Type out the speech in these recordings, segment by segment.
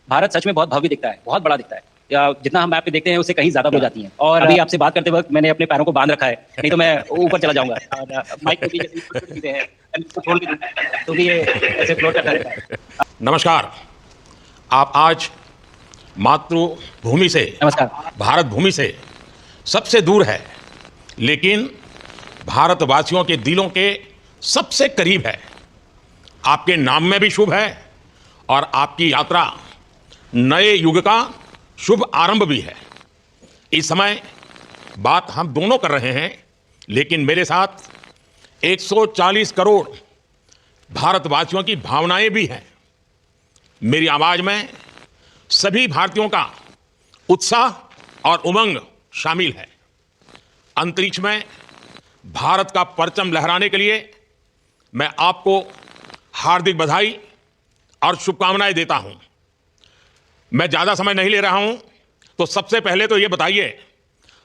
भारत सच में बहुत भव्य दिखता है, बहुत बड़ा दिखता है। जितना हम मैप पे देखते हैं उससे कहीं ज्यादा हो जाती हैं। और अभी आपसे बात करते वक्त मैंने अपने पैरों को बांध रखा है, नहीं तो मैं ऊपर चला जाऊंगा। और माइक पे भी जैसे छोटी चीजें हैं, इसको छोड़ भी दूं तो भी ये ऐसे फ्लोट करता रहता है। नमस्कार। आप आज मातृभूमि से, नमस्कार। भारत भूमि से सबसे दूर है, लेकिन भारतवासियों के दिलों के सबसे करीब है। आपके नाम में भी शुभ है और आपकी यात्रा नए युग का शुभ आरंभ भी है। इस समय बात हम दोनों कर रहे हैं, लेकिन मेरे साथ 140 करोड़ भारतवासियों की भावनाएं भी हैं। मेरी आवाज में सभी भारतीयों का उत्साह और उमंग शामिल है। अंतरिक्ष में भारत का परचम लहराने के लिए मैं आपको हार्दिक बधाई और शुभकामनाएं देता हूं। मैं ज्यादा समय नहीं ले रहा हूं, तो सबसे पहले तो ये बताइए,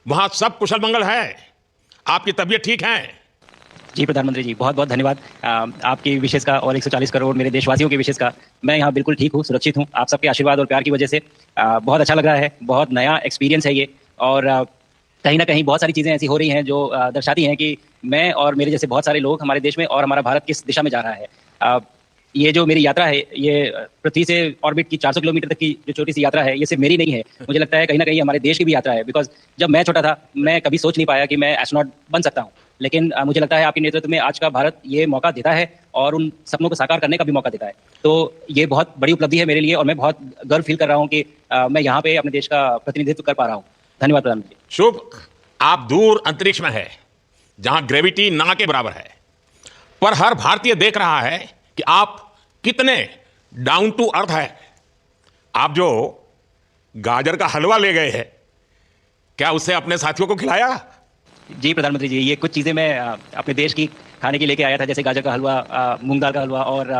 वहां सब कुशल मंगल है? आपकी तबीयत ठीक है? जी प्रधानमंत्री जी, बहुत बहुत धन्यवाद आपकी विशेष का और 140 करोड़ मेरे देशवासियों की विशेष का। मैं यहाँ बिल्कुल ठीक हूँ, सुरक्षित हूँ। आप सबके आशीर्वाद और प्यार की वजह से बहुत अच्छा लग रहा है। बहुत नया एक्सपीरियंस है ये, और कहीं ना कहीं बहुत सारी चीज़ें ऐसी हो रही हैं जो दर्शाती हैं कि मैं और मेरे जैसे बहुत सारे लोग हमारे देश में और हमारा भारत किस दिशा में जा रहा है। ये जो मेरी यात्रा है, ये पृथ्वी से ऑर्बिट की 400 किलोमीटर तक की जो छोटी सी यात्रा है, ये सिर्फ मेरी नहीं है। मुझे लगता है कहीं ना कहीं हमारे देश की भी यात्रा है। बिकॉज जब मैं छोटा था, मैं कभी सोच नहीं पाया कि मैं एस्ट्रोनॉट बन सकता हूँ, लेकिन मुझे लगता है आपके नेतृत्व में आज का भारत ये मौका देता है और उन सपनों को साकार करने का भी मौका देता है। तो ये बहुत बड़ी उपलब्धि है मेरे लिए, और मैं बहुत गर्व फील कर रहा हूँ कि मैं यहाँ पे अपने देश का प्रतिनिधित्व कर पा रहा हूँ। धन्यवाद प्रधानमंत्री। शुभ। आप दूर अंतरिक्ष में है, जहां ग्रेविटी ना के बराबर है, पर हर भारतीय देख रहा है कि आप कितने डाउन टू अर्थ है। आप जो गाजर का हलवा ले गए हैं, क्या उसे अपने साथियों को खिलाया? जी प्रधानमंत्री जी, ये कुछ चीज़ें मैं अपने देश की खाने की लेके आया था, जैसे गाजर का हलवा, मूंग दाल का हलवा और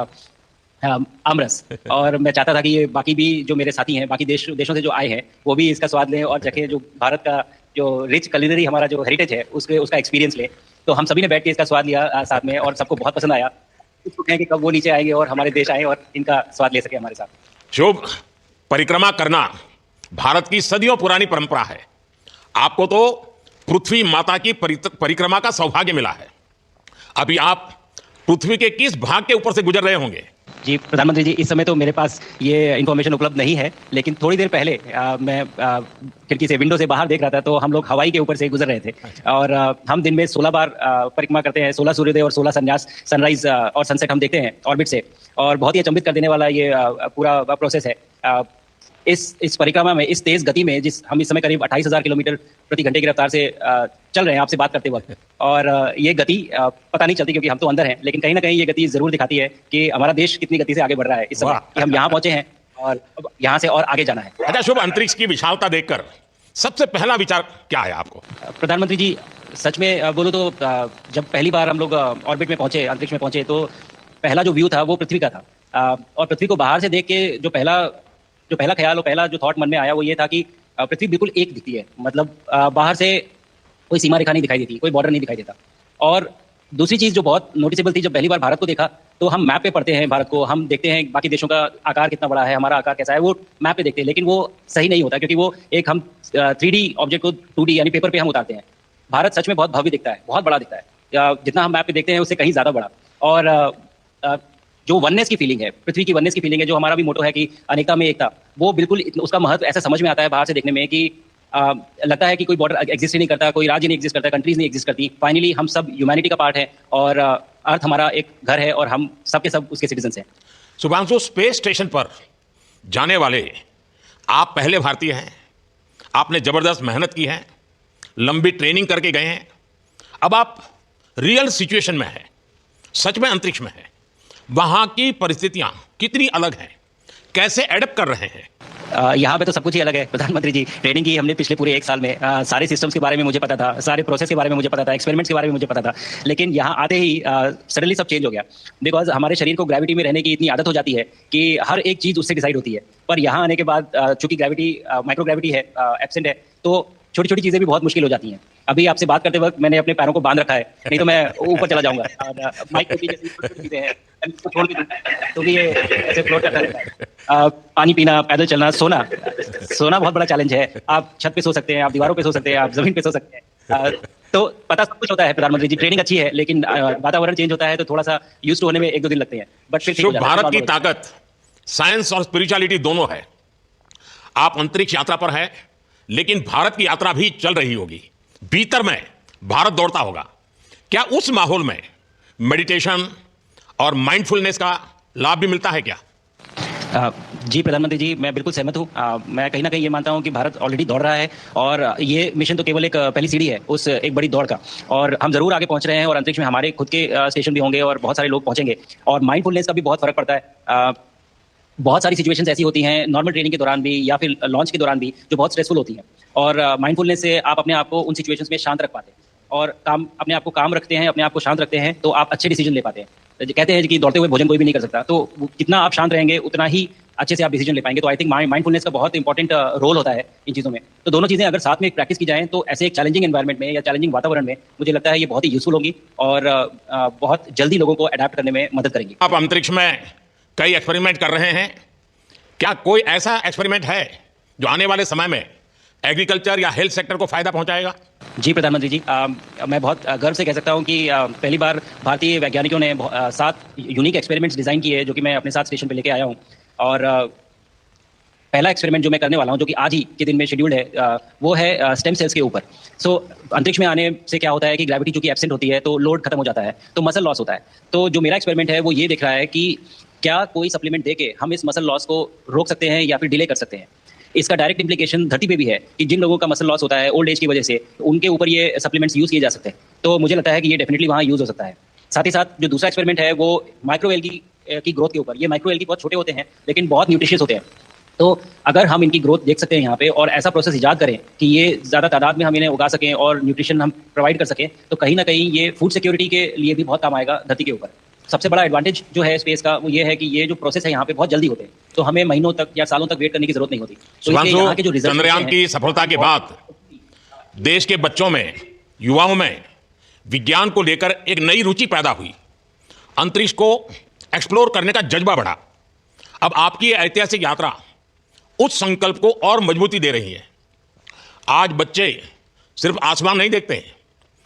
आमरस। और मैं चाहता था कि ये बाकी भी जो मेरे साथी हैं, बाकी देशों से जो आए हैं, वो भी इसका स्वाद लें और चखें, जो भारत का जो रिच कुलिनरी हमारा जो हेरिटेज है उसका एक्सपीरियंस लें। तो हम सभी ने बैठ के इसका स्वाद लिया साथ में, और सबको बहुत पसंद आया। इसको कहें कि कब वो नीचे आएंगे और हमारे देश आए और इनका स्वाद ले सके हमारे साथ। शुभ। परिक्रमा करना भारत की सदियों पुरानी परंपरा है। आपको तो पृथ्वी माता की परिक्रमा का सौभाग्य मिला है। अभी आप पृथ्वी के किस भाग के ऊपर से गुजर रहे होंगे? जी प्रधानमंत्री जी, इस समय तो मेरे पास ये इन्फॉर्मेशन उपलब्ध नहीं है, लेकिन थोड़ी देर पहले मैं खिड़की से, विंडो से बाहर देख रहा था, तो हम लोग हवाई के ऊपर से गुजर रहे थे। और हम दिन में 16 बार परिक्रमा करते हैं, 16 सूर्योदय और 16 सनराइज और सनसेट हम देखते हैं ऑर्बिट से। और बहुत ही अचंभित कर देने वाला ये पूरा प्रोसेस है। इस परिक्रमा में, इस तेज गति में, हम इस समय करीब 28,000 किलोमीटर प्रति घंटे की रफ्तार से चल रहे हैं आपसे बात करते वक्त। और ये गति पता नहीं चलती क्योंकि हम तो अंदर हैं, लेकिन कहीं ना कहीं ये गति जरूर दिखाती है कि हमारा देश कितनी गति से आगे बढ़ रहा है इस समय, कि हम यहाँ पहुंचे हैं और अब यहाँ से और आगे जाना है। अच्छा शुभ, अंतरिक्ष की विशालता देखकर सबसे पहला विचार क्या है आपको? प्रधानमंत्री जी, सच में बोलूँ तो जब पहली बार हम लोग ऑर्बिट में पहुंचे, अंतरिक्ष में पहुंचे, तो पहला जो व्यू था वो पृथ्वी का था। और पृथ्वी को बाहर से देख के जो पहला ख्याल और पहला जो थॉट मन में आया वो ये था कि पृथ्वी बिल्कुल एक दिखती है। मतलब बाहर से कोई सीमा रेखा नहीं दिखाई देती, कोई बॉर्डर नहीं दिखाई देता। और दूसरी चीज़ जो बहुत नोटिसेबल थी, जब पहली बार भारत को देखा, तो हम मैप पे पढ़ते हैं भारत को, हम देखते हैं बाकी देशों का आकार कितना बड़ा है, हमारा आकार कैसा है, वो मैप पे देखते हैं, लेकिन वो सही नहीं होता, क्योंकि वो एक हम 3D ऑब्जेक्ट को 2D यानी पेपर पे हम उतारते हैं। भारत सच में बहुत भव्य दिखता है, बहुत बड़ा दिखता है। जितना हम मैप पे देखते हैं उससे कहीं ज़्यादा बड़ा। और जो वननेस की फीलिंग है, पृथ्वी की वननेस की फीलिंग है, जो हमारा भी मोटो है कि अनेकता में एकता, वो बिल्कुल उसका महत्व ऐसा समझ में आता है बाहर से देखने में कि लगता है कि कोई बॉर्डर एग्जिस्ट ही नहीं करता, कोई राज्य नहीं एग्जिस्ट करता, कंट्रीज नहीं एग्जिस्ट करती। फाइनली हम सब ह्यूमैनिटी का पार्ट है, और अर्थ हमारा एक घर है, और हम सब के सब उसके सिटीजन्स हैं। शुभांशु, स्पेस स्टेशन पर जाने वाले आप पहले भारतीय हैं। आपने जबरदस्त मेहनत की है, लंबी ट्रेनिंग करके गए हैं। अब आप रियल सिचुएशन में हैं, सच में अंतरिक्ष में हैं। वहां की परिस्थितियां कितनी अलग हैं, कैसे एडप्ट कर रहे हैं? यहाँ पे तो सब कुछ ही अलग है प्रधानमंत्री जी। ट्रेनिंग की हमने पिछले पूरे 1 साल में, सारे सिस्टम्स के बारे में मुझे पता था, सारे प्रोसेस के बारे में मुझे पता था, एक्सपेरिमेंट्स के बारे में मुझे पता था। लेकिन यहाँ आते ही सडनली सब चेंज हो गया। बिकॉज हमारे शरीर को ग्रेविटी में रहने की इतनी आदत हो जाती है कि हर एक चीज़ उससे डिसाइड होती है। पर यहाँ आने के बाद चूंकि ग्रेविटी माइक्रो ग्रेविटी है, एब्सेंट है, तो छोटी छोटी चीज़ें भी बहुत मुश्किल हो जाती हैं। अभी आपसे बात करते वक्त मैंने अपने पैरों को बांध रखा है, नहीं तो मैं ऊपर चला जाऊंगा। माइक पे भी जैसे छोटी चीज़ें हैं, इसको छोड़ भी दूं, तो भी ये ऐसे फ्लोट करता रहता है। पानी पीना, पैदल चलना, सोना सोना बहुत बड़ा चैलेंज है। आप छत पे सो सकते हैं, आप दीवारों पे सो सकते हैं, आप जमीन पे सो सकते हैं। तो पता सब कुछ होता है प्रधानमंत्री जी, ट्रेनिंग अच्छी है, लेकिन वातावरण चेंज होता है तो थोड़ा सा यूज टू होने में 1-2 दिन लगते हैं, बट फिर ठीक हो शुभ जाता है। भारत की ताकत साइंस और स्पिरिचुअलिटी दोनों है। आप अंतरिक्ष यात्रा पर हैं, लेकिन भारत की यात्रा भी चल रही होगी। भीतर में भारत दौड़ता होगा। क्या उस माहौल में मेडिटेशन और माइंडफुलनेस का लाभ भी मिलता है क्या? जी प्रधानमंत्री जी, मैं बिल्कुल सहमत हूँ। मैं कहीं ना कहीं ये मानता हूँ कि भारत ऑलरेडी दौड़ रहा है, और ये मिशन तो केवल एक पहली सीढ़ी है उस एक बड़ी दौड़ का, और हम जरूर आगे पहुंच रहे हैं, और अंतरिक्ष में हमारे खुद के स्टेशन भी होंगे और बहुत सारे लोग पहुंचेंगे। और माइंडफुलनेस का भी बहुत फर्क पड़ता है। बहुत सारी सिचुएशंस ऐसी होती हैं नॉर्मल ट्रेनिंग के दौरान भी या फिर लॉन्च के दौरान भी, जो बहुत स्ट्रेसफुल होती हैं, और माइंडफुलनेस से आप अपने आप को उन सिचुएशंस में शांत रख पाते हैं, और काम अपने आप को काम रखते हैं, अपने आप को शांत रखते हैं, तो आप अच्छे डिसीजन ले पाते हैं। कहते हैं कि दौड़ते हुए भोजन कोई भी नहीं कर सकता, तो जितना आप शांत रहेंगे उतना ही अच्छे से आप डिसीजन ले पाएंगे। तो आई थिंक माइंडफुलनेस का बहुत इंपॉर्टेंट रोल होता है इन चीज़ों में। तो दोनों चीज़ें अगर साथ में प्रैक्टिस की जाएं तो ऐसे एक चैलेंजिंग एनवायरनमेंट में या चैलेंजिंग वातावरण में मुझे लगता है ये बहुत ही यूजफुल होगी, और बहुत जल्दी लोगों को अडेप्ट करने में मदद करेंगी। आप अंतरिक्ष में कई एक्सपेरिमेंट कर रहे हैं। क्या कोई ऐसा एक्सपेरिमेंट है जो आने वाले समय में एग्रीकल्चर या हेल्थ सेक्टर को फायदा पहुंचाएगा? जी प्रधानमंत्री जी, मैं बहुत गर्व से कह सकता हूं कि पहली बार भारतीय वैज्ञानिकों ने 7 यूनिक एक्सपेरिमेंट्स डिज़ाइन किए, जो कि मैं अपने साथ स्टेशन पे लेके आया हूं। और पहला एक्सपेरिमेंट जो मैं करने वाला हूं, जो कि आज ही के दिन में शेड्यूल्ड है, वो है स्टेम सेल्स के ऊपर। सो अंतरिक्ष में आने से क्या होता है कि ग्रेविटी चूंकि एब्सेंट होती है तो लोड खत्म हो जाता है, तो मसल लॉस होता है। तो जो मेरा एक्सपेरिमेंट है वो ये देख रहा है कि क्या कोई सप्लीमेंट देके हम इस मसल लॉस को रोक सकते हैं या फिर डिले कर सकते हैं। इसका डायरेक्ट इंप्लीकेशन धरती पे भी है कि जिन लोगों का मसल लॉस होता है ओल्ड एज की वजह से, उनके ऊपर ये सप्लीमेंट्स यूज़ किए जा सकते हैं। तो मुझे लगता है कि ये डेफिनेटली वहाँ यूज़ हो सकता है। साथ ही साथ जो दूसरा एक्सपेरिमेंट है वो माइक्रोवेल की ग्रोथ के ऊपर। ये माइक्रोवेल की बहुत छोटे होते हैं लेकिन बहुत न्यूट्रिशियस होते हैं। तो अगर हम इनकी ग्रोथ देख सकते हैं यहाँ पे, और ऐसा प्रोसेस इजाद करें कि ये ज़्यादा तादाद में हम इन्हें उगा सकें और न्यूट्रिशन हम प्रोवाइड कर सकें, तो कहीं ना कहीं ये फूड सिक्योरिटी के लिए भी बहुत काम आएगा धरती के ऊपर। सबसे बड़ा एडवांटेज जो है स्पेस का वो ये है कि ये जो प्रोसेस है यहाँ पे बहुत जल्दी होते हैं, तो हमें महीनों तक या सालों तक वेट करने की जरूरत नहीं होती। तो इसलिए यहाँ के जो रिजल्ट चंद्रयान की सफलता के बाद देश के बच्चों में, युवाओं में विज्ञान को लेकर एक नई रुचि पैदा हुई। अंतरिक्ष को एक्सप्लोर करने का जज्बा बढ़ा। अब आपकी ये ऐतिहासिक यात्रा उस संकल्प को और मजबूती दे रही है। आज बच्चे सिर्फ आसमान नहीं देखते हैं,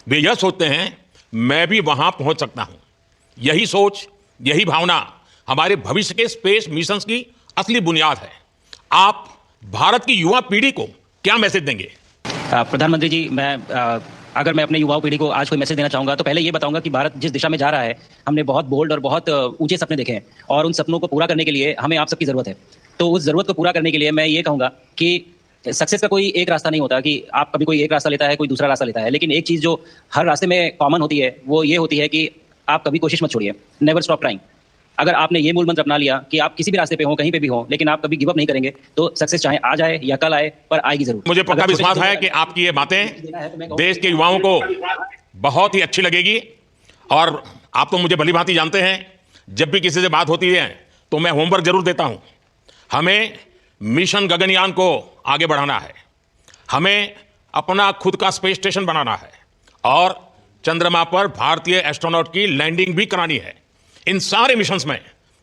वे यह सोचते हैं मैं भी वहां पहुंच सकता हूं। यही सोच, यही भावना हमारे भविष्य के स्पेस मिशंस की असली बुनियाद है। आप भारत की युवा पीढ़ी को क्या मैसेज देंगे? प्रधानमंत्री जी, अगर मैं अपने युवा पीढ़ी को आज कोई मैसेज देना चाहूँगा तो पहले ये बताऊंगा कि भारत जिस दिशा में जा रहा है, हमने बहुत बोल्ड और बहुत ऊंचे सपने देखे हैं, और उन सपनों को पूरा करने के लिए हमें आप सबकी ज़रूरत है। तो उस ज़रूरत को पूरा करने के लिए मैं ये कहूँगा कि सक्सेस का कोई एक रास्ता नहीं होता कि आप कभी कोई एक रास्ता लेता है, कोई दूसरा रास्ता लेता है, लेकिन एक चीज़ जो हर रास्ते में कॉमन होती है वो ये होती है कि आप कभी कोशिश मत छोड़िए। Never stop trying. अगर आपने ये मूल मंत्र अपना लिया कि आप किसी भी रास्ते पे हो, कहीं पे भी हो, लेकिन आप कभी गिव अप नहीं करेंगे, तो सक्सेस चाहे आज आए या कल आए, पर आएगी जरूर। मुझे पक्का विश्वास है कि आपकी ये बातें देश के युवाओं को बहुत ही अच्छी लगेगी। और आप तो मुझे भली भांति जानते हैं, जब भी किसी से बात होती है तो मैं होमवर्क जरूर देता हूं। हमें मिशन गगनयान को आगे बढ़ाना है, हमें अपना खुद का स्पेस स्टेशन बनाना है, और चंद्रमा पर भारतीय एस्ट्रोनॉट की लैंडिंग भी करानी है। इन सारे मिशंस में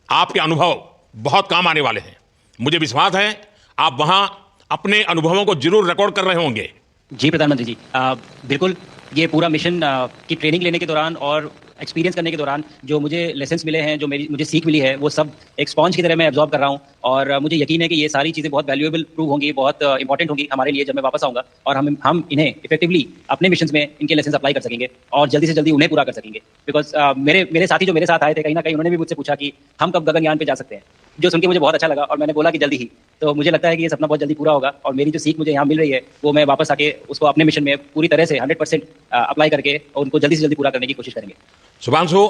आपके अनुभव बहुत काम आने वाले हैं। मुझे विश्वास है आप वहां अपने अनुभवों को जरूर रिकॉर्ड कर रहे होंगे। जी प्रधानमंत्री जी, बिल्कुल। ये पूरा मिशन की ट्रेनिंग लेने के दौरान और एक्सपीरियंस करने के दौरान जो मुझे लेसन्स मिले हैं, जो मुझे सीख मिली है, वो सब एक स्पॉन्ज की तरह मैं एब्जॉर्ब कर रहा हूँ। और मुझे यकीन है कि ये सारी चीज़ें बहुत वैल्यूएबल प्रूव होंगी, बहुत इंपॉर्टेंट होंगी हमारे लिए जब मैं वापस आऊँगा, और हम इन्हें इफेक्टिवली अपने मिशन में इनके लेसन्स अप्लाई कर सकेंगे और जल्दी से जल्दी उन्हें पूरा कर सकेंगे। बिकॉज मेरे साथी जो मेरे साथ आए थे, कहीं ना कहीं उन्होंने भी मुझसे पूछा कि हम कब गगनयान पे जा सकते हैं, जो सुन के मुझे बहुत अच्छा लगा, और मैंने बोला कि जल्दी ही। तो मुझे लगता है कि ये सपना बहुत जल्दी पूरा होगा, और मेरी जो सीख मुझे यहाँ मिल रही है वो मैं वापस आके उसको अपने मिशन में पूरी तरह से 100% अप्लाई करके और उनको जल्दी से जल्दी पूरा करने की कोशिश करेंगे। शुभांशु,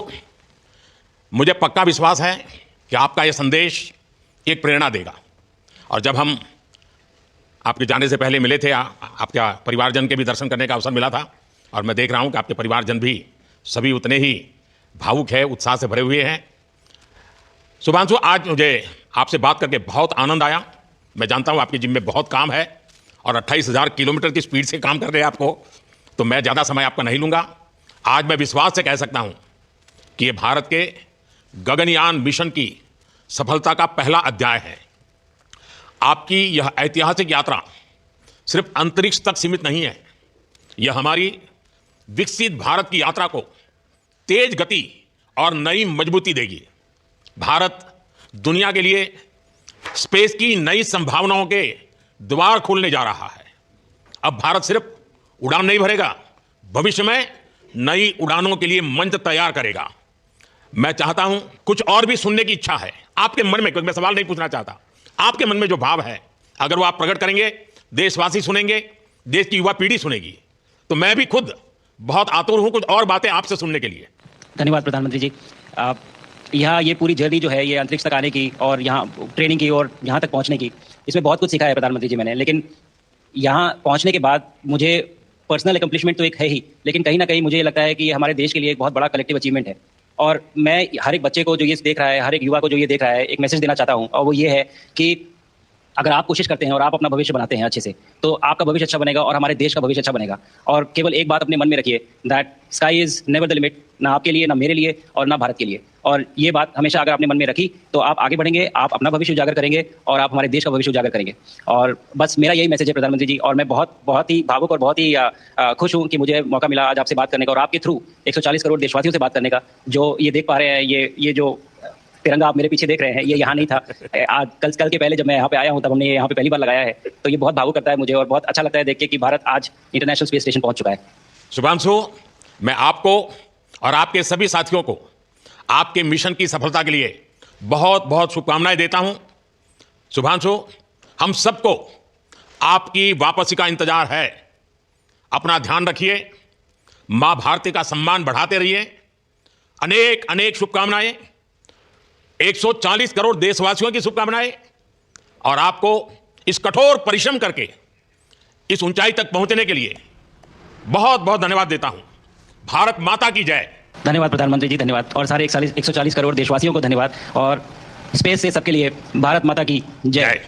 मुझे पक्का विश्वास है कि आपका यह संदेश एक प्रेरणा देगा। और जब हम आपके जाने से पहले मिले थे, आपके परिवारजन के भी दर्शन करने का अवसर मिला था, और मैं देख रहा हूं कि आपके परिवारजन भी सभी उतने ही भावुक है, उत्साह से भरे हुए हैं। शुभांशु, आज मुझे आपसे बात करके बहुत आनंद आया। मैं जानता हूं आपकी जिम में बहुत काम है, और 28,000 किलोमीटर की स्पीड से काम कर रहे हैं आपको, तो मैं ज़्यादा समय आपका नहीं लूँगा। आज मैं विश्वास से कह सकता हूं कि ये भारत के गगनयान मिशन की सफलता का पहला अध्याय है। आपकी यह ऐतिहासिक यात्रा सिर्फ अंतरिक्ष तक सीमित नहीं है, यह हमारी विकसित भारत की यात्रा को तेज गति और नई मजबूती देगी। भारत दुनिया के लिए स्पेस की नई संभावनाओं के द्वार खोलने जा रहा है। अब भारत सिर्फ उड़ान नहीं भरेगा, भविष्य में नई उड़ानों के लिए मंच तैयार करेगा। मैं चाहता हूं, कुछ और भी सुनने की इच्छा है आपके मन में, क्योंकि मैं सवाल नहीं पूछना चाहता, आपके मन में जो भाव है अगर वो आप प्रकट करेंगे, देशवासी सुनेंगे, देश की युवा पीढ़ी सुनेगी, तो मैं भी खुद बहुत आतुर हूं कुछ और बातें आपसे सुनने के लिए। धन्यवाद प्रधानमंत्री जी। यहाँ ये पूरी जर्नी जो है, ये अंतरिक्ष तक आने की और यहाँ ट्रेनिंग की और यहाँ तक पहुँचने की, इसमें बहुत कुछ सीखा है प्रधानमंत्री जी मैंने। लेकिन यहाँ पहुँचने के बाद मुझे पर्सनल अकम्पलिशमेंट तो एक है ही, लेकिन कहीं ना कहीं मुझे लगता है कि ये हमारे देश के लिए एक बहुत बड़ा कलेक्टिव अचीवमेंट है। और मैं हर एक बच्चे को जो ये देख रहा है, हर एक युवा को जो ये देख रहा है, एक मैसेज देना चाहता हूँ, और वो ये है कि अगर आप कोशिश करते हैं और आप अपना भविष्य बनाते हैं अच्छे से, तो आपका भविष्य अच्छा बनेगा और हमारे देश का भविष्य अच्छा बनेगा। और केवल एक बात अपने मन में रखिए, that sky is never the limit, ना आपके लिए, ना मेरे लिए और ना भारत के लिए। और ये बात हमेशा अगर आपने मन में रखी तो आप आगे बढ़ेंगे, आप अपना भविष्य उजागर करेंगे और आप हमारे देश का भविष्य उजागर करेंगे। और बस मेरा यही मैसेज है प्रधानमंत्री जी। और मैं बहुत ही भावुक और बहुत ही खुश हूँ कि मुझे मौका मिला आज आपसे बात करने का और आपके थ्रू 140 करोड़ देशवासियों से बात करने का। जो ये देख पा रहे हैं, ये जो तिरंगा आप मेरे पीछे देख रहे हैं, ये यहाँ नहीं था। आज कल के पहले जब मैं यहाँ पे आया हूँ तब हमने यहाँ पे पहली बार लगाया है। तो ये बहुत भावुक करता है मुझे और बहुत अच्छा लगता है देख के कि भारत आज इंटरनेशनल स्पेस स्टेशन पहुँच चुका है। शुभांशु, मैं आपको और आपके सभी साथियों को आपके मिशन की सफलता के लिए बहुत बहुत शुभकामनाएं देता हूं। शुभांशु, हम सबको आपकी वापसी का इंतजार है। अपना ध्यान रखिए, मां भारती का सम्मान बढ़ाते रहिए। अनेक अनेक शुभकामनाएं, 140 करोड़ देशवासियों की शुभकामनाएं, और आपको इस कठोर परिश्रम करके इस ऊंचाई तक पहुंचने के लिए बहुत बहुत धन्यवाद देता हूं। भारत माता की जय। धन्यवाद प्रधानमंत्री जी, धन्यवाद। और सारे 140 करोड़ देशवासियों को धन्यवाद। और स्पेस से सबके लिए भारत माता की जय।